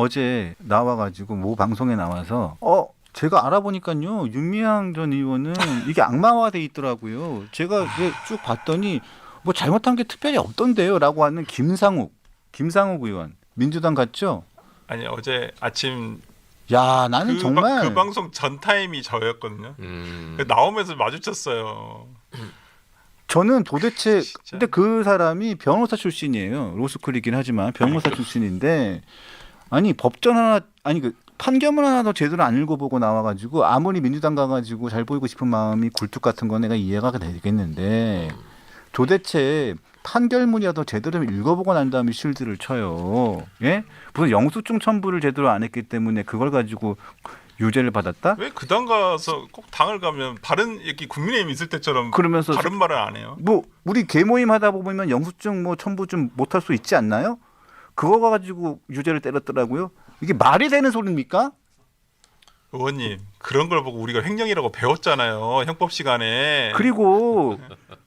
어제 나와가지고 모 방송에 나와서 제가 알아보니까요 윤미향 전 의원은 이게 악마화돼 있더라고요. 제가 이게 쭉 봤더니 뭐 잘못한 게 특별히 없던데요라고 하는 김상욱 의원 민주당 갔죠? 아니 어제 아침 야 나는 정말 그 방송 전 타임이 저였거든요. 나오면서 마주쳤어요. 저는 도대체 진짜. 근데 그 사람이 변호사 출신이에요. 로스쿨이긴 하지만 변호사 출신인데 아니 법전 하나 아니 그 판결문 하나 더 제대로 안 읽어보고 나와가지고 아무리 민주당 가가지고 잘 보이고 싶은 마음이 굴뚝 같은 건 내가 이해가 되겠는데 도대체 판결문이라도 제대로 읽어보고 난 다음에 실드를 쳐요. 예? 무슨 영수증 첨부를 제대로 안 했기 때문에 그걸 가지고 유죄를 받았다? 왜 그 당 가서 꼭 당을 가면 바른 이렇게 국민의힘 있을 때처럼 그러면서 바른 말을 안 해요? 뭐 우리 계모임 하다 보면 영수증 뭐 첨부 좀 못할 수 있지 않나요? 그거 가지고 유죄를 때렸더라고요. 이게 말이 되는 소리입니까? 의원님 그런 걸 보고 우리가 횡령이라고 배웠잖아요. 형법 시간에. 그리고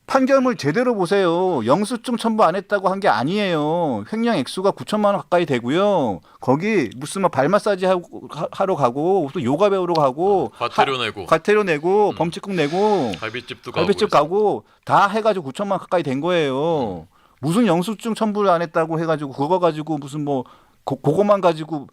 판결문 제대로 보세요. 영수증 첨부 안 했다고 한 게 아니에요. 횡령 액수가 9천만 원 가까이 되고요. 거기 무슨 뭐 발 마사지 하러 가고 또 요가 배우러 가고 과태료 내고 범칙금 내고 갈비집도 갈비집 가고 다 해가지고 9천만 원 가까이 된 거예요. 무슨 영수증 첨부를 안 했다고 해가지고 그거 가지고 무슨 뭐 그거만 가지고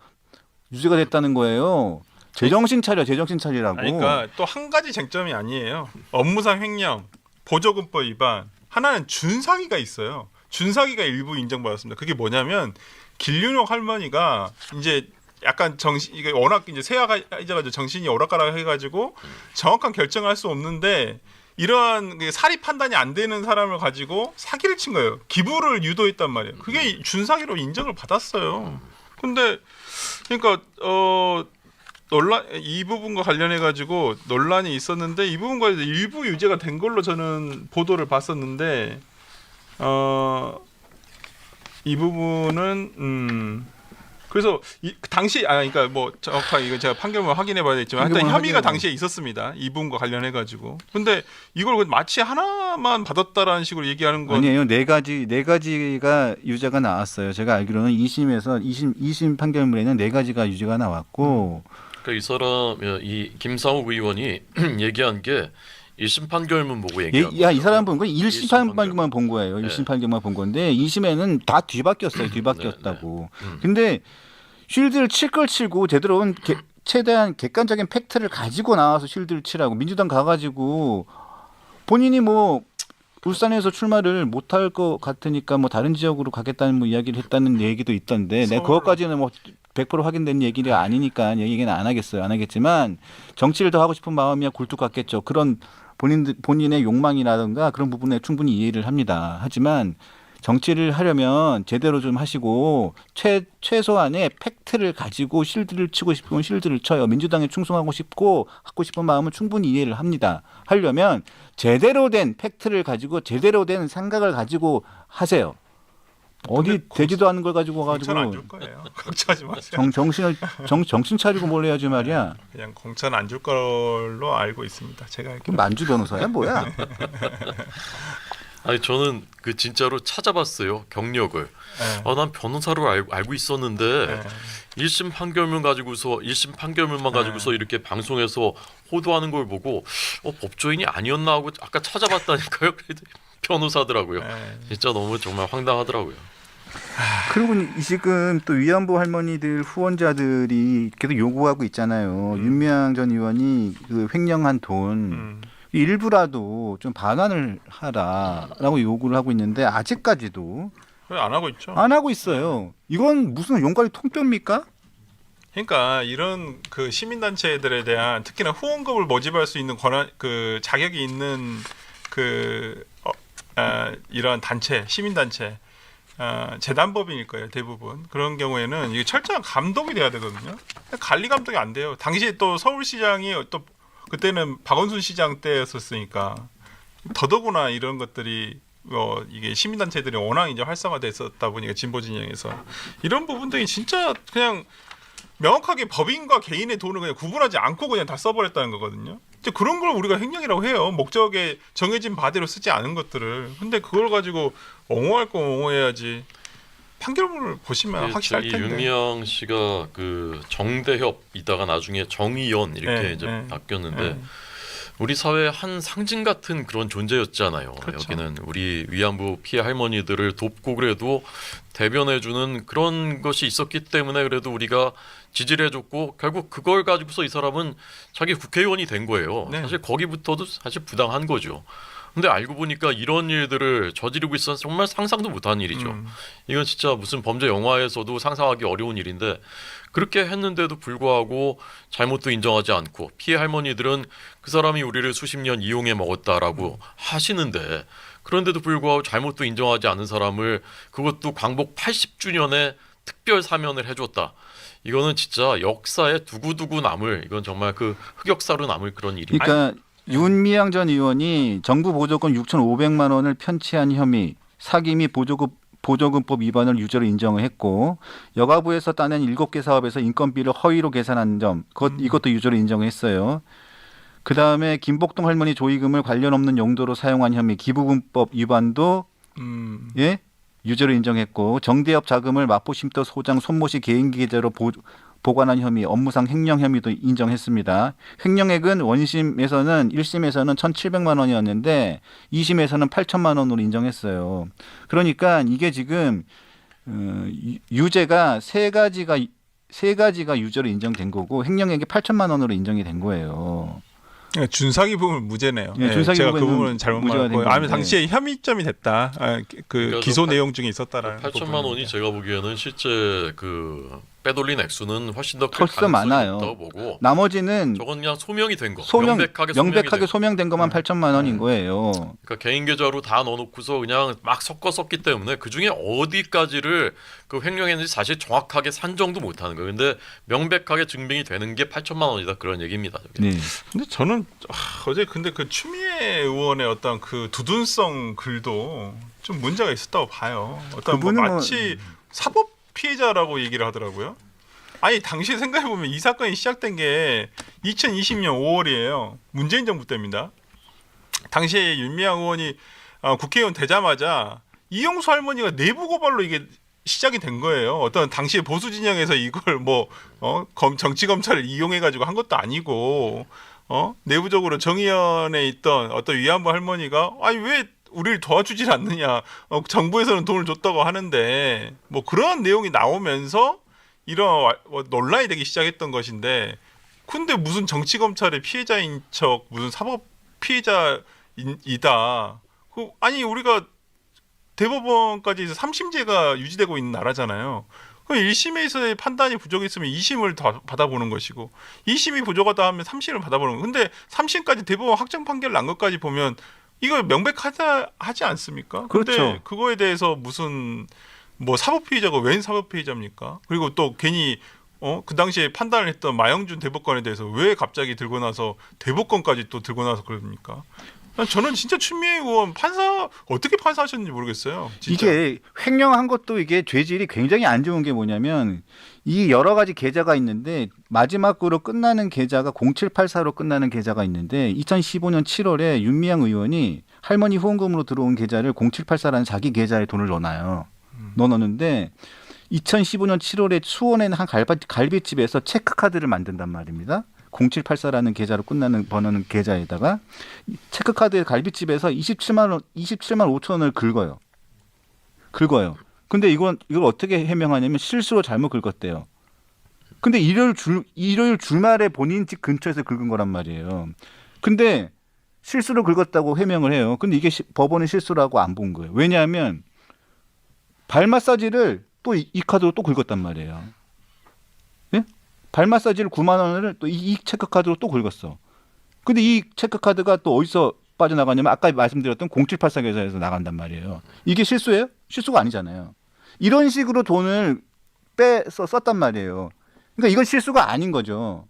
유죄가 됐다는 거예요. 제정신 차리라고. 아니, 그러니까 또 한 가지 쟁점이 아니에요. 업무상 횡령, 보조금법 위반. 하나는 준사기가 있어요. 준사기가 일부 인정받았습니다. 그게 뭐냐면 길윤옥 할머니가 이제 약간 이게 워낙 이제 세아가지고 정신이 오락가락 해가지고 정확한 결정을 할 수 없는데 이러한 사리 판단이 안 되는 사람을 가지고 사기를 친 거예요. 기부를 유도했단 말이에요. 그게 준사기로 인정을 받았어요. 근데 그러니까 논란 이 부분과 관련해 가지고 논란이 있었는데 이 부분과 일부 유죄가 된 걸로 저는 보도를 봤었는데 이 부분은 그래서 당시 그러니까 뭐 정확하게 이거 제가 판결문 확인해 봐야 되겠지만 하여튼 혐의가 당시에 있었습니다. 이 부분과 관련해 가지고. 근데 이걸 마치 하나만 받았다라는 식으로 얘기하는 건 아니에요. 네 가지가 유죄가 나왔어요. 제가 알기로는 2심 판결문에는 네 가지가 유죄가 나왔고 그러니까 이 사람 이 김상욱 의원이 얘기한 게 1심 판결문 보고 얘기한 거죠. 이 사람 본 건 1심 판결만 본 거예요. 네. 1심 판결만 본 건데 2심에는 다 뒤바뀌었어요. 뒤바뀌었다고. 근데 쉴드를 칠 걸 치고 제대로 최대한 객관적인 팩트를 가지고 나와서 쉴드를 치라고 민주당 가가지고 본인이 뭐 울산에서 출마를 못할 것 같으니까 뭐 다른 지역으로 가겠다는 뭐 이야기를 했다는 얘기도 있던데 내가 그것까지는 뭐 100% 확인된 얘기가 아니니까 얘기는 안 하겠지만 정치를 더 하고 싶은 마음이야 굴뚝 같겠죠. 그런 본인의 욕망이라든가 그런 부분에 충분히 이해를 합니다. 하지만 정치를 하려면 제대로 좀 하시고 최소한의 팩트를 가지고 실드를 치고 싶으면 실드를 쳐요. 민주당에 충성하고 하고 싶은 마음은 충분히 이해를 합니다. 하려면 제대로 된 팩트를 가지고 제대로 된 생각을 가지고 하세요. 어디 되지도 않은 걸 가지고 공천 안 가지고 줄 거예요. 걱정하지 마세요. 정신 차리고 뭘 해야지 말이야. 그냥 공천 안 줄 걸로 알고 있습니다. 제가 그럼 만주 변호사야 뭐야? 아니 저는 그 진짜로 찾아봤어요 경력을. 네. 난 변호사로 알고 있었는데 네. 1심 판결문만 가지고서 이렇게 방송에서 호도하는 걸 보고 법조인이 아니었나 하고 아까 찾아봤다니까요. 그래도 변호사더라고요. 네. 진짜 너무 정말 황당하더라고요. 그리고 지금 또 위안부 할머니들 후원자들이 계속 요구하고 있잖아요. 윤미향 전 의원이 그 횡령한 돈 일부라도 좀 반환을 하라라고 요구를 하고 있는데 아직까지도 왜 안 하고 있죠? 안 하고 있어요. 이건 무슨 용가리 통뼈입니까? 그러니까 이런 그 시민단체들에 대한 특히나 후원금을 모집할 수 있는 권한 그 자격이 있는 이런 단체 시민단체 재단법인일 거예요 대부분. 그런 경우에는 이게 철저한 감독이 돼야 되거든요. 관리 감독이 안 돼요. 당시에 또 서울시장이 또 그때는 박원순 시장 때였었으니까 더더구나 이런 것들이 이게 시민단체들이 워낙 이제 활성화됐었다 보니까 진보 진영에서 이런 부분들이 진짜 그냥 명확하게 법인과 개인의 돈을 그냥 구분하지 않고 그냥 다 써버렸다는 거거든요. 이제 그런 걸 우리가 횡령이라고 해요. 목적에 정해진 바대로 쓰지 않은 것들을. 근데 그걸 가지고 옹호할 거 옹호해야지. 판결문을 보시면 확실할 이 텐데. 윤미향 씨가 그 정대협이다가 나중에 정의연 이렇게 네, 이제 네. 바뀌었는데 네. 우리 사회의 한 상징 같은 그런 존재였잖아요. 그렇죠. 여기는 우리 위안부 피해 할머니들을 돕고 그래도 대변해주는 그런 것이 있었기 때문에 그래도 우리가 지지를 해줬고 결국 그걸 가지고서 이 사람은 자기 국회의원이 된 거예요. 네. 사실 거기부터도 사실 부당한 거죠. 근데 알고 보니까 이런 일들을 저지르고 있어서 정말 상상도 못한 일이죠. 이건 진짜 무슨 범죄 영화에서도 상상하기 어려운 일인데 그렇게 했는데도 불구하고 잘못도 인정하지 않고 피해 할머니들은 그 사람이 우리를 수십 년 이용해 먹었다라고 하시는데 그런데도 불구하고 잘못도 인정하지 않은 사람을 그것도 광복 80주년에 특별 사면을 해줬다. 이거는 진짜 역사에 두고두고 남을 이건 정말 그 흑역사로 남을 그런 일입니다. 그러니까 윤미향 전 의원이 정부 보조금 6,500만 원을 편취한 혐의, 사기 및 보조금법 위반을 유죄로 인정을 했고 여가부에서 따낸 7개 사업에서 인건비를 허위로 계산한 점, 이것도 유죄로 인정을 했어요. 그다음에 김복동 할머니 조의금을 관련 없는 용도로 사용한 혐의, 기부금법 위반도 예? 유죄로 인정했고 정대협 자금을 마포쉼터 소장 손모씨 개인 계좌로 보관한 혐의, 업무상 횡령 혐의도 인정했습니다. 횡령액은 원심에서는 1심에서는 1,700만 원이었는데 2심에서는 8천만 원으로 인정했어요. 그러니까 이게 지금 유죄가 세 가지가 유죄로 인정된 거고 횡령액이 8천만 원으로 인정이 된 거예요. 준사기 부분 무죄네요. 예, 준사기 제가 그 부분은 부분은 잘못 무죄가 말했고, 된 아니면 건데. 당시에 혐의점이 됐다. 그 기소 내용 중에 있었다라는. 8천만 원이 제가 보기에는 실제 그 빼돌린 액수는 훨씬 더 클 훨씬 가능성이 많아요. 있다고 보고 나머지는 저건 그냥 소명이 된 거, 명백하게 소명이 소명된 것만 8천만 원인 거예요. 그러니까 개인 계좌로 다 넣어놓고서 그냥 막 섞어 썼기 때문에 그 중에 어디까지를 그 횡령했는지 사실 정확하게 산정도 못하는 거예요. 근데 명백하게 증명이 되는 게 8천만 원이다 그런 얘기입니다. 저게. 네. 근데 저는 어제 근데 그 추미애 의원의 어떤 그 두둔성 글도 좀 문제가 있었다고 봐요. 어떤 뭐 그분은 마치 사법 피해자라고 얘기를 하더라고요. 아니 당시 생각해 보면 이 사건이 시작된 게 2020년 5월이에요. 문재인 정부 때입니다. 당시에 윤미향 의원이 국회의원 되자마자 이용수 할머니가 내부 고발로 이게 시작이 된 거예요. 어떤 당시 보수 진영에서 이걸 정치 검찰을 이용해 가지고 한 것도 아니고 내부적으로 정의연에 있던 어떤 위안부 할머니가 아니 왜 우리를 도와주질 않느냐. 정부에서는 돈을 줬다고 하는데 뭐 그런 내용이 나오면서 이런 논란이 되기 시작했던 것인데 근데 무슨 정치 검찰의 피해자인 척 무슨 사법 피해자이다. 아니 우리가 대법원까지 3심제가 유지되고 있는 나라잖아요. 그럼 1심에서의 판단이 부족했으면 2심을 받아보는 것이고 2심이 부족하다 하면 3심을 받아보는 거. 근데 3심까지 대법원 확정 판결 난 것까지 보면 이거 명백하지 않습니까? 그렇죠. 근데 그거에 대해서 무슨 뭐 사법 피해자가 웬 사법 피해자입니까? 그리고 또 괜히 그 당시에 판단을 했던 마영준 대법관에 대해서 왜 갑자기 들고 나서 대법관까지 또 들고 나서 그럽니까? 저는 진짜 추미애 의원 어떻게 판사하셨는지 모르겠어요. 진짜. 이게 횡령한 것도 이게 죄질이 굉장히 안 좋은 게 뭐냐면 이 여러 가지 계좌가 있는데 마지막으로 끝나는 계좌가 0784로 끝나는 계좌가 있는데 2015년 7월에 윤미향 의원이 할머니 후원금으로 들어온 계좌를 0784라는 자기 계좌에 돈을 넣어놔요. 넣어놓는데 2015년 7월에 수원에 한 갈비집에서 체크카드를 만든단 말입니다. 0784라는 계좌로 끝나는 번호는 계좌에다가 체크카드의 갈비집에서 27만 5천 원을 긁어요. 근데 이걸 어떻게 해명하냐면 실수로 잘못 긁었대요. 근데 일요일 주말에 본인 집 근처에서 긁은 거란 말이에요. 근데 실수로 긁었다고 해명을 해요. 근데 이게 법원은 실수라고 안 본 거예요. 왜냐하면 발 마사지를 또 이 카드로 또 긁었단 말이에요. 예? 발 마사지를 9만 원을 또 이 체크카드로 또 긁었어. 근데 이 체크카드가 또 어디서 빠져나가냐면 아까 말씀드렸던 0784 계좌에서 나간단 말이에요. 이게 실수예요? 실수가 아니잖아요. 이런 식으로 돈을 빼서 썼단 말이에요. 그러니까 이건 실수가 아닌 거죠.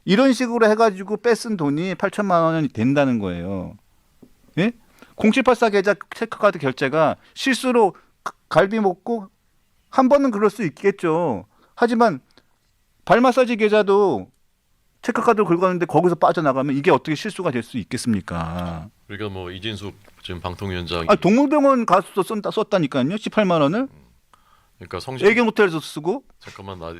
이런 식으로 해가지고 뺏은 돈이 8천만 원이 된다는 거예요. 예? 0784 계좌 체크카드 결제가 실수로 갈비 먹고 한 번은 그럴 수 있겠죠. 하지만 발 마사지 계좌도 체크카드로 긁었는데 거기서 빠져나가면 이게 어떻게 실수가 될 수 있겠습니까? 그러니까 뭐 이진숙 지금 방통위원장이 동물병원 가서 썼다니까요. 18만 원을. 그러니까 성실 애견 호텔에서 쓰고. 잠깐만 나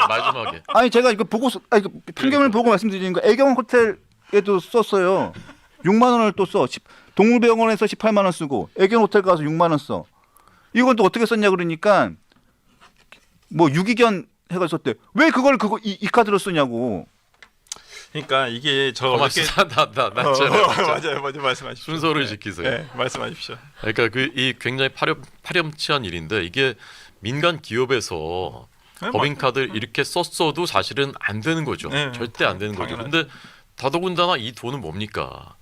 마지막에 아니 제가 이거 보고 이거 편견을 보고 말씀드리는 거 애견 호텔에도 썼어요. 6만 원을 또 써. 동물병원에서 18만 원 쓰고 애견 호텔 가서 6만 원 써. 이건 또 어떻게 썼냐 그러니까 뭐 유기견 해가 썼대. 왜 그걸 이 카드로 쓰냐고. 그러니까 이게 저 가만있어. 나 맞아요. 먼저 말씀하십시오. 순서를 네. 지키세요. 네, 말씀하십시오. 그러니까 이 굉장히 파렴치한 일인데 이게 민간 기업에서 네, 법인카드를 이렇게 썼어도 사실은 안 되는 거죠. 네, 절대 안 되는 거죠. 당연하죠. 근데 더더군다나 이 돈은 뭡니까?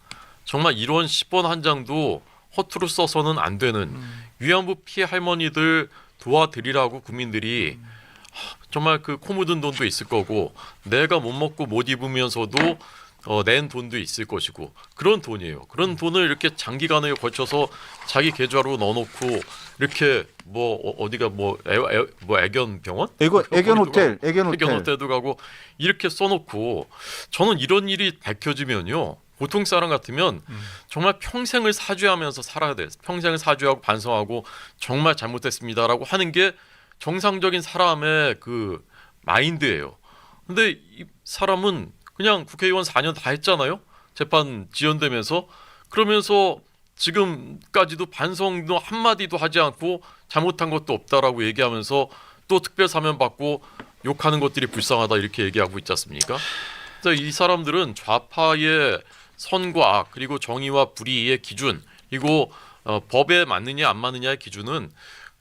정말 이런 10원 한 장도 허투루 써서는 안 되는 위안부 피해 할머니들 도와드리라고 국민들이 정말 그 코 묻은 돈도 있을 거고 내가 못 먹고 못 입으면서도 낸 돈도 있을 것이고 그런 돈이에요. 그런 돈을 이렇게 장기간에 걸쳐서 자기 계좌로 넣어놓고 이렇게 뭐 어디가 뭐 애견 병원? 애견 호텔, 애견 호텔도 가고 이렇게 써놓고 저는 이런 일이 밝혀지면요. 보통 사람 같으면 정말 평생을 사죄하면서 살아야 돼. 평생을 사죄하고 반성하고 정말 잘못했습니다라고 하는 게 정상적인 사람의 그 마인드예요. 근데 이 사람은 그냥 국회의원 4년 다 했잖아요. 재판 지연되면서 그러면서 지금까지도 반성도 한마디도 하지 않고 잘못한 것도 없다라고 얘기하면서 또 특별 사면 받고 욕하는 것들이 불쌍하다 이렇게 얘기하고 있지 않습니까? 그래서 이 사람들은 좌파의 선과 악 그리고 정의와 불의의 기준 그리고 법에 맞느냐 안 맞느냐의 기준은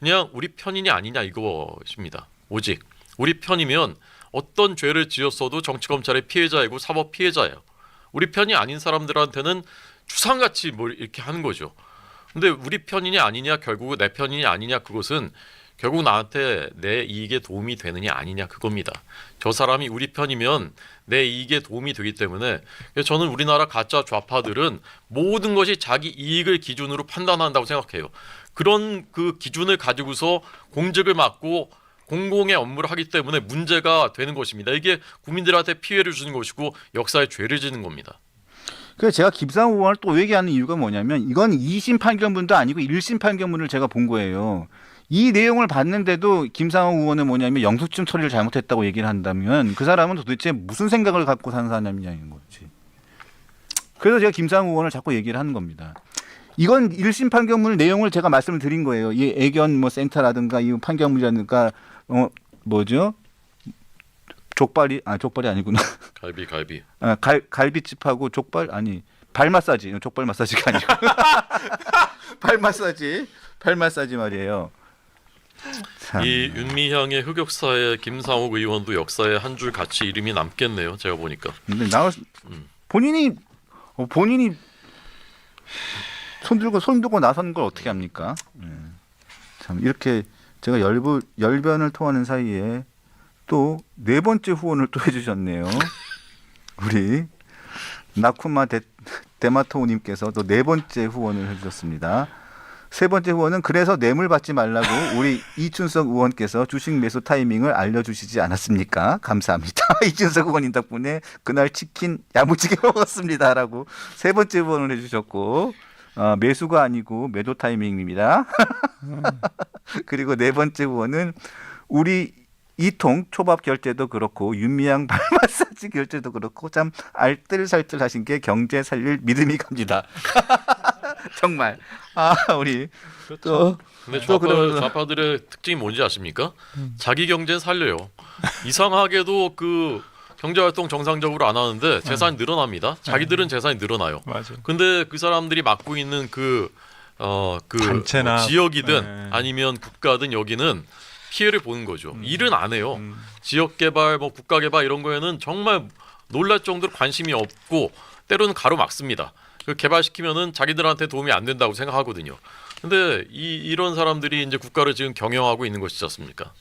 그냥 우리 편이냐 아니냐 이것입니다. 오직 우리 편이면 어떤 죄를 지었어도 정치검찰의 피해자이고 사법 피해자예요. 우리 편이 아닌 사람들한테는 추상같이 뭘 이렇게 하는 거죠. 근데 우리 편이냐 아니냐 결국 내 편이냐 아니냐 그것은 결국 나한테 내 이익에 도움이 되느냐 아니냐 그겁니다. 저 사람이 우리 편이면 내 이익에 도움이 되기 때문에 저는 우리나라 가짜 좌파들은 모든 것이 자기 이익을 기준으로 판단한다고 생각해요. 그런 그 기준을 가지고서 공직을 맡고 공공의 업무를 하기 때문에 문제가 되는 것입니다. 이게 국민들한테 피해를 주는 것이고 역사에 죄를 지는 겁니다. 그래서 제가 김상호 의원을 또 얘기하는 이유가 뭐냐면 이건 2심 판결문도 아니고 1심 판결문을 제가 본 거예요. 이 내용을 봤는데도 김상호 의원은 뭐냐면 영수증 처리를 잘못했다고 얘기를 한다면 그 사람은 도대체 무슨 생각을 갖고 사는 사람이냐는 거지. 그래서 제가 김상호 의원을 자꾸 얘기를 하는 겁니다. 이건 1심 판결문 내용을 제가 말씀을 드린 거예요. 이 애견 뭐 센터라든가 이 판결문이라든가 뭐죠? 족발이 아니구나. 갈비. 갈비집하고 족발 아니 발 마사지 족발 마사지가 아니고 발 마사지 말이에요. 참. 이 윤미향의 흑역사에 김상옥 의원도 역사에 한 줄 같이 이름이 남겠네요. 제가 보니까. 근데 본인이 손 들고 나선 걸 어떻게 합니까? 참 이렇게 제가 열변을 토하는 사이에 또 네 번째 후원을 또 해주셨네요. 우리 나쿠마 데마토우님께서 또 네 번째 후원을 해주셨습니다. 세 번째 후원은 그래서 뇌물 받지 말라고 우리 이춘석 의원께서 주식 매수 타이밍을 알려주시지 않았습니까? 감사합니다. 이춘석 의원님 덕분에 그날 치킨 야무지게 먹었습니다라고 세 번째 후원을 해주셨고 매수가 아니고 매도 타이밍입니다. 그리고 네 번째 후원은 우리 이통 초밥 결제도 그렇고 윤미향 발 마사지 결제도 그렇고 참 알뜰살뜰 하신 게 경제 살릴 믿음이 갑니다. 정말 우리 또 근데 또 그러면서 좌파들의 특징이 뭔지 아십니까? 자기 경제는 살려요. 이상하게도 그 경제활동 정상적으로 안 하는데 재산이 늘어납니다. 자기들은 재산이 늘어나요. 맞아. 근데 그 사람들이 맡고 있는 그 단체나 지역이든 네. 아니면 국가든 여기는 피해를 보는 거죠. 일은 안 해요. 지역 개발, 뭐 국가 개발 이런 거에는 정말 놀랄 정도로 관심이 없고 때로는 가로막습니다. 그 개발시키면은 자기들한테 도움이 안 된다고 생각하거든요. 근데 이런 사람들이 이제 국가를 지금 경영하고 있는 것이지 않습니까?